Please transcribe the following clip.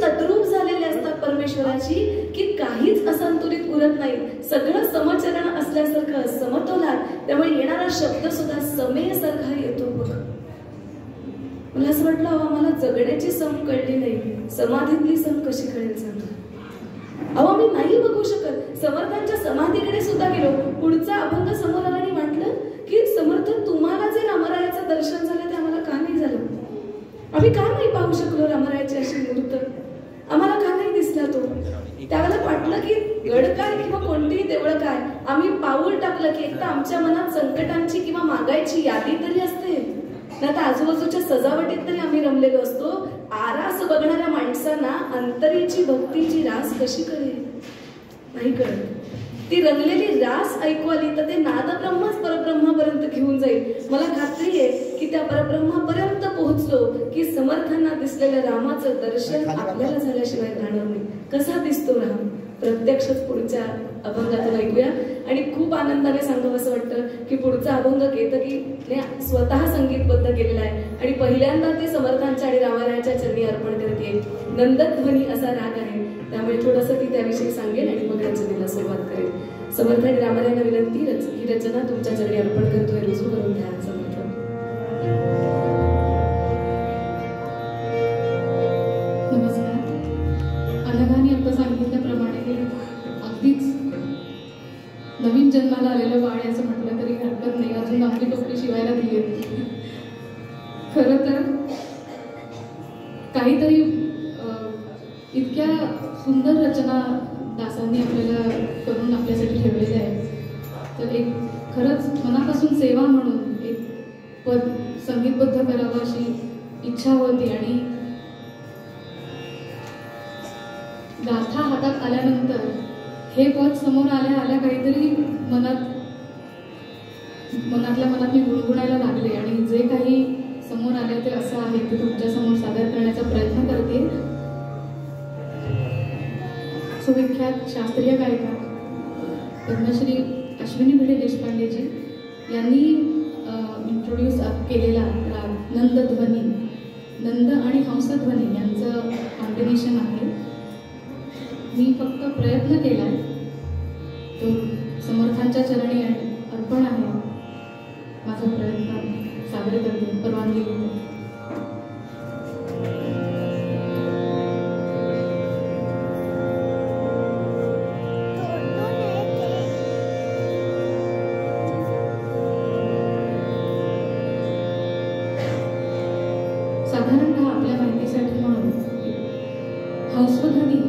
तद्रूप झालेले असतात परमेश्वराची की काहीच असंतुलित उरत नाही, सगळं समचरण असल्यासारखं समतोलात. त्यामुळे येणारा शब्द सुद्धा समेसारखा येतो बघ. मला असं वाटलं आम्हाला जगण्याची सम कळली नाही, समाधीतली सम कशी कळेल सांगा. अहो मी नाही बघू शकत. समर्थांच्या समाधीकडे सुद्धा गेलो, पुढचा अभंग समोर आला आणि वाटलं की समर्थ तुम्हाला जे रामरायाचं दर्शन झालं ते आम्हाला का नाही झालं? आम्ही का नाही पाहू शकलो रामरायाची अशी मूर्त? आम्हाला का नाही दिसला तो? त्यावेळेला वाटलं की गड काय किंवा कोणतीही देवळं काय, आम्ही पाऊल टाकलं की एकदा आमच्या मनात संकटांची किंवा मागायची यादी तरी असते, नाही तर आजूबाजूच्या सजावटीत तरी आम्ही रमलेलो असतो. आरास बघणाऱ्या माणसांना अंतरीची भक्तीची रास कशी कळेल? नाही कळत. ती रंगलेली रास ऐकू आली तर ते नादब्रह्मच परब्रह्मापर्यंत घेऊन जाईल. मला खात्री आहे की त्या परब्रह्मापर्यंत पोहोचलो की समर्थांना दिसलेल्या रामाचं दर्शन आपल्याला झाल्याशिवाय राहणार नाही. कसा दिसतो राम प्रत्यक्षच पुढच्या अभंगातून ऐकूया. आणि खूप आनंदाने सांगावं असं वाटतं की पुढचा अभंग केतकी स्वतः संगीतबद्ध केलेला आहे आणि पहिल्यांदा ते समर्थांच्या आणि रामारायाच्या चरणी अर्पण करते. नंदध्वनी असा राग आहे, त्यामुळे थोडंसं ती त्याविषयी सांगेल आणि मग रचनेला सुरुवात करेल. समर्थ आणि रामारायांना विनंती, ही रचना तुमच्या चरणी अर्पण करतोय, रुजू करून घ्या. समर्थ नमस्कार. अनघाने आता सांगितल्याप्रमाणे अगदीच नवीन जन्माला आलेलं बाळ असं म्हटलं तरी हरकत नाही. अजून आपली टोपली शिवायला दिली. खरं तर काहीतरी इतक्या सुंदर रचना दासांनी आपल्याला करून आपल्यासाठी ठेवलेल्या आहेत, तर एक खरंच मनापासून सेवा म्हणून एक पद संगीतबद्ध करावं अशी इच्छा होती. आणि गाथा हातात आल्यानंतर हे पद समोर आल्या काहीतरी मनातल्या मनात मी गुणगुणायला लागले आणि जे काही समोर आले ते असं आहे ते तुमच्या समोर सादर करण्याचा प्रयत्न करते. सुविख्यात शास्त्रीय गायिका पद्मश्री अश्विनी भिडे देशपांडेजी यांनी इंट्रोड्यूस केलेला राग नंदध्वनी, नंद आणि हंसध्वनी यांचं कॉम्बिनेशन आहे. मी फक्त प्रयत्न केला आहे, तो समर्थांच्या चरणी अर्पण आहे. माझा प्रयत्न सादर करते, परवानगी घेते. साधारणतः आपल्या माहितीसाठी म्हणून हंसध्वनी